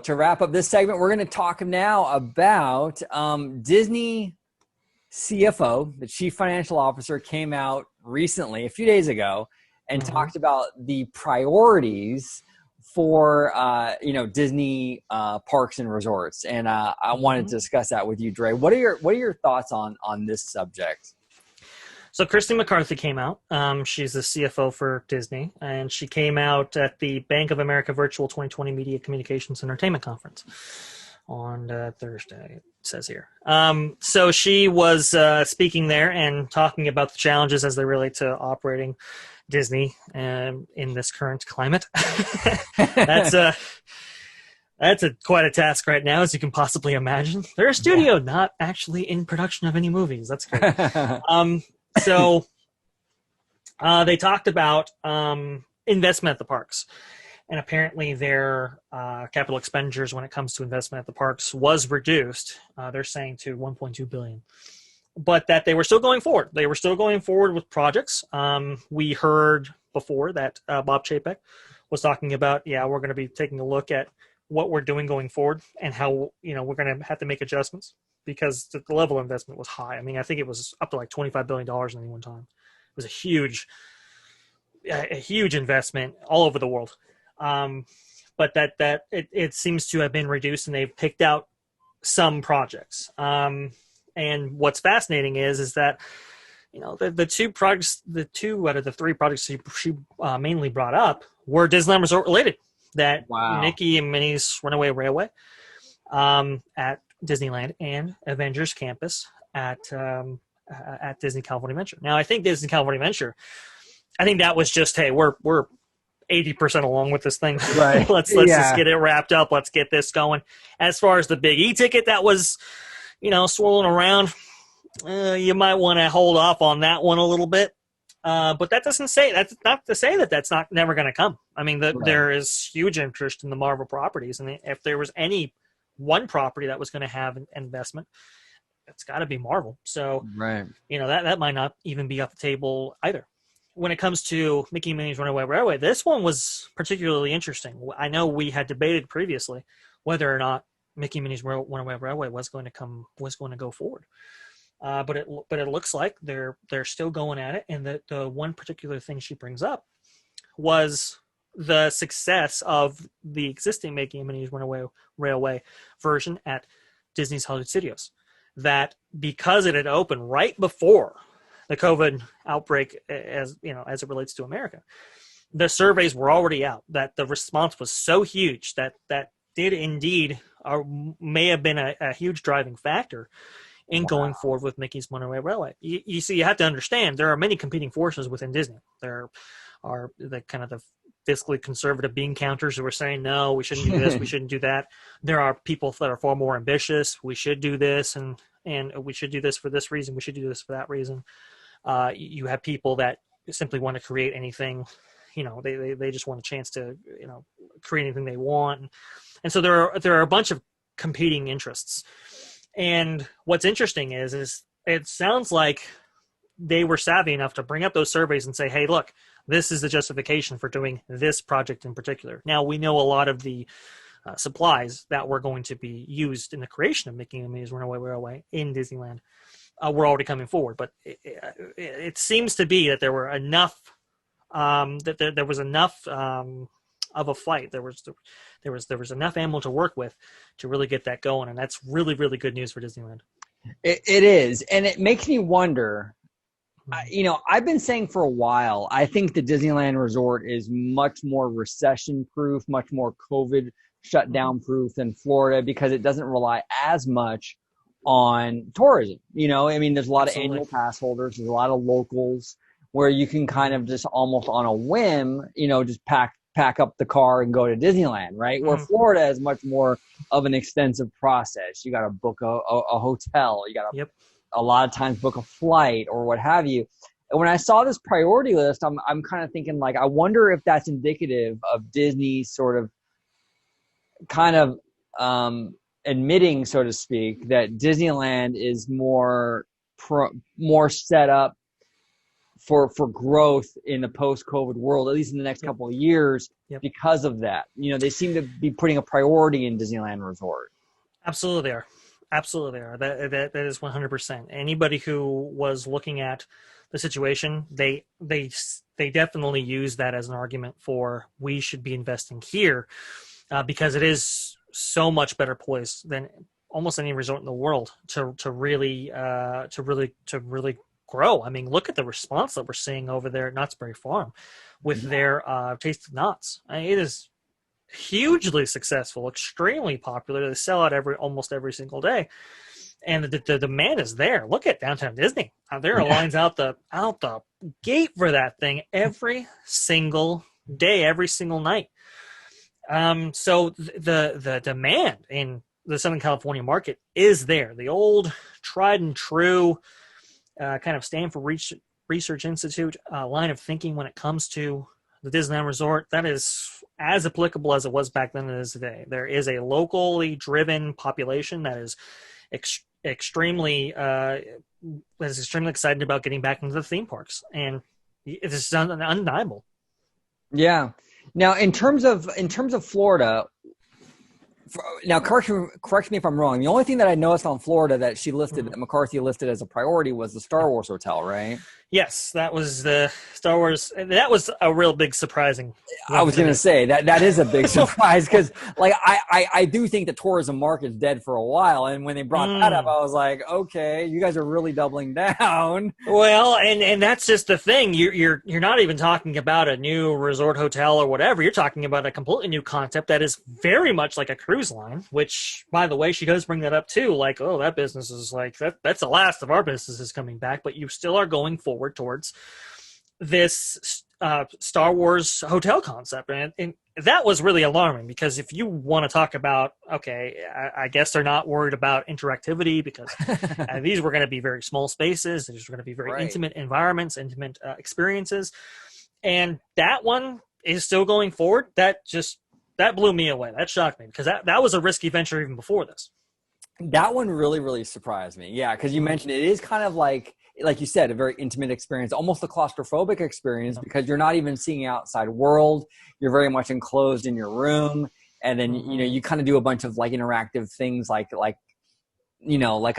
To wrap up this segment, we're going to talk now about Disney CFO, the Chief Financial Officer, came out recently, a few days ago, and talked about the priorities for Disney parks and resorts. And I wanted to discuss that with you, Dre. What are your thoughts on this subject? So Christy McCarthy came out. She's the CFO for Disney, and she came out at the Bank of America Virtual 2020 Media Communications Entertainment Conference on Thursday, it says here. So she was speaking there and talking about the challenges as they relate to operating Disney in this current climate. That's quite a task right now, as you can possibly imagine. They're a studio, not actually in production of any movies. That's great. So they talked about investment at the parks. And apparently their capital expenditures when it comes to investment at the parks was reduced, they're saying, to $1.2 billion. But that they were still going forward. They were still going forward with projects. We heard before that Bob Chapek was talking about, we're going to be taking a look at what we're doing going forward and how, we're going to have to make adjustments because the level of investment was high. I mean, I think it was up to like $25 billion at any one time. It was a huge investment all over the world. But that it seems to have been reduced, and they've picked out some projects. And what's fascinating is that, the two out of the three projects she mainly brought up were Disneyland Resort related. That Mickey and Minnie's Runaway Railway at Disneyland and Avengers Campus at Disney California Adventure. Now, I think Disney California Adventure, I think that was just, hey, we're 80% along with this thing. Right. let's just get it wrapped up. Let's get this going. As far as the Big E ticket that was, swirling around, you might want to hold off on that one a little bit. But that's not to say that that's never going to come. I mean, there is huge interest in the Marvel properties. And if there was any one property that was going to have an investment, it's got to be Marvel. So, that might not even be off the table either. When it comes to Mickey and Minnie's Runaway Railway, this one was particularly interesting. I know we had debated previously whether or not Mickey and Minnie's Runaway Railway was going to go forward. But it looks like they're still going at it. And the one particular thing she brings up was the success of the existing Mickey and Minnie's Runaway Railway version at Disney's Hollywood Studios. That because it had opened right before the COVID outbreak, as it relates to America, the surveys were already out. That the response was so huge that did indeed may have been a huge driving factor in going forward with Mickey's Runaway Railway. You see, you have to understand there are many competing forces within Disney. There are the kind of the fiscally conservative bean counters who are saying, no, we shouldn't do this, we shouldn't do that. There are people that are far more ambitious. We should do this, and we should do this for this reason. We should do this for that reason. You have people that simply want to create anything. They just want a chance to create anything they want. And so there are a bunch of competing interests. And what's interesting is it sounds like they were savvy enough to bring up those surveys and say, hey, look, this is the justification for doing this project in particular. Now, we know a lot of the supplies that were going to be used in the creation of Mickey and Minnie's Runaway Railway in Disneyland were already coming forward. But it seems to be that there were enough, that there was enough of a fight. There was enough ammo to work with to really get that going, and that's really, really good news for Disneyland. It is, and it makes me wonder. I've been saying for a while, I think the Disneyland Resort is much more recession-proof, much more COVID shutdown-proof than Florida because it doesn't rely as much on tourism. There's a lot of annual pass holders, there's a lot of locals where you can kind of just almost on a whim, just pack up the car and go to Disneyland, right? Where Florida is much more of an extensive process. You got to book a hotel. You got to a lot of times book a flight or what have you. And when I saw this priority list, I'm kind of thinking I wonder if that's indicative of Disney sort of kind of admitting, so to speak, that Disneyland is more set up for growth in the post-COVID world, at least in the next couple of years, because of that. They seem to be putting a priority in Disneyland Resort. Absolutely, they are. Absolutely, they are. That is 100%. Anybody who was looking at the situation, they definitely use that as an argument for we should be investing here, because it is so much better poised than almost any resort in the world to really grow. I mean, look at the response that we're seeing over there at Knott's Berry Farm with their Taste of Knott's. It is hugely successful, extremely popular. They sell out almost every single day, and the demand is there. Look at Downtown Disney. There are lines out the gate for that thing every single day, every single night. So the demand in the Southern California market is there. The old tried and true kind of Stanford Research Institute line of thinking when it comes to the Disneyland Resort, that is as applicable as it was back then as it is today. There is a locally driven population that is extremely excited about getting back into the theme parks, and it is undeniable. Yeah. Now, in terms of Florida, now correct me if I'm wrong. The only thing that I noticed on Florida that she listed, that McCarthy listed as a priority, was the Star Wars hotel, right? Yes, that was the Star Wars. That was a real big surprising. I was going to say that is a big surprise, because like I do think the tourism market's dead for a while, and when they brought that up, I was like, okay, you guys are really doubling down. Well, and that's just the thing. You're not even talking about a new resort hotel or whatever. You're talking about a completely new concept that is very much like a cruise line. Which, by the way, she does bring that up too. Like, oh, that business is like that's the last of our businesses coming back, but you still are going forward towards this Star Wars hotel concept, and that was really alarming, because if you want to talk about, okay, I guess they're not worried about interactivity, because these were going to be very small spaces, these were going to be very intimate environments, intimate experiences, and that one is still going forward. That blew me away. That shocked me, because that was a risky venture even before this. That one really, really surprised me. Yeah, because you mentioned it is kind of like you said, a very intimate experience, almost a claustrophobic experience, because you're not even seeing outside world. You're very much enclosed in your room. And then, you kind of do a bunch of like interactive things like a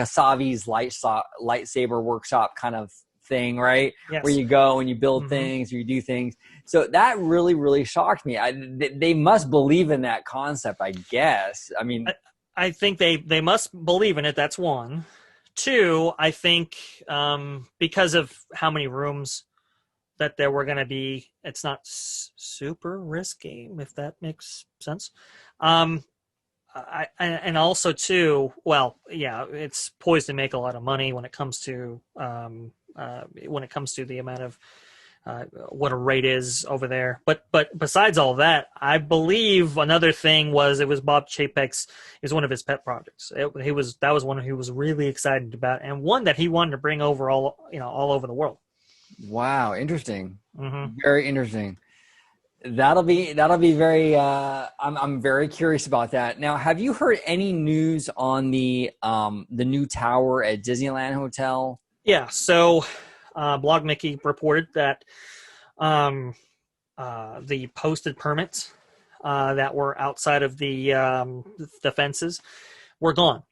Savi's lightsaber workshop kind of thing, right? Yes. Where you go and you build things, or you do things. So that really, really shocked me. They must believe in that concept, I guess. I mean, I think they must believe in it. That's one. Two, I think because of how many rooms that there were going to be, it's not super risky, if that makes sense. And also too, well, yeah, it's poised to make a lot of money when it comes to the amount of what a rate is over there. But besides all that, I believe another thing was it was Bob Chapek's is one of his pet projects. That was one he was really excited about, and one that he wanted to bring over all over the world. Wow, interesting. Very interesting. That'll be very. I'm very curious about that. Now, have you heard any news on the new tower at Disneyland Hotel? Yeah. So. Blog Mickey reported that the posted permits that were outside of the fences were gone.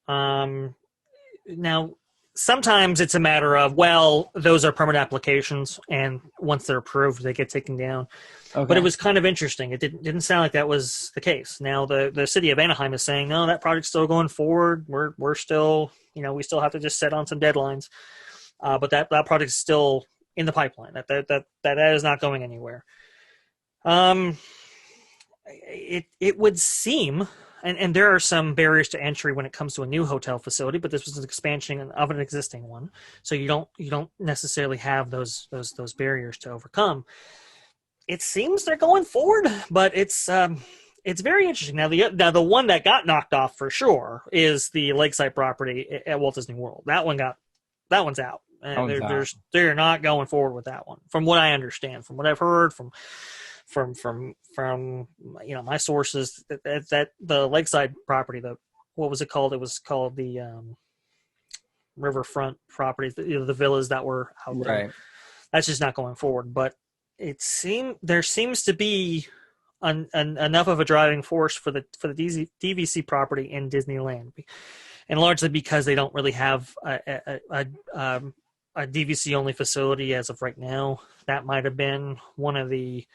Now, sometimes it's a matter of, well, those are permit applications, and once they're approved, they get taken down. Okay. But it was kind of interesting. It didn't sound like that was the case. Now, the city of Anaheim is saying, no, that project's still going forward. We're still, we still have to just set on some deadlines. But that project is still in the pipeline. That is not going anywhere. It would seem, and there are some barriers to entry when it comes to a new hotel facility, but this was an expansion of an existing one, so you don't necessarily have those barriers to overcome. It seems they're going forward, but it's very interesting. Now the one that got knocked off for sure is the lakeside property at Walt Disney World. That one's out. They're not going forward with that one, from what I understand, from what I've heard from my sources. That the lakeside property, what was it called? It was called the riverfront properties. The villas that were out there. that's just not going forward. But there seems to be enough of a driving force for the DVC property in Disneyland, and largely because they don't really have a DVC only facility as of right now. That might have been one of the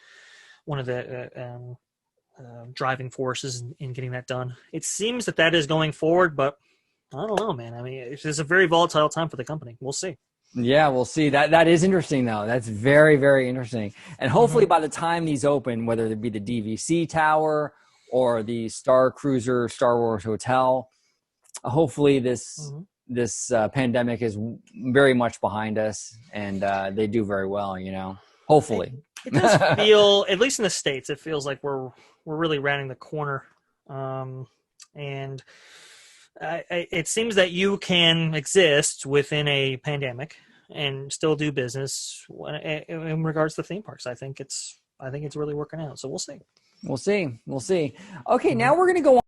driving forces in getting that done. It seems that is going forward, but I don't know, man. I mean, it's a very volatile time for the company. We'll see. Yeah, we'll see. That is interesting, though. That's very, very interesting. And hopefully by the time these open, whether it be the DVC Tower or the Star Cruiser Star Wars Hotel, hopefully this pandemic is very much behind us, and they do very well, hopefully. It does feel, at least in the States, it feels like we're really rounding the corner. And it seems that you can exist within a pandemic and still do business in regards to theme parks. I think it's really working out. So we'll see. We'll see. Okay, now we're going to go on.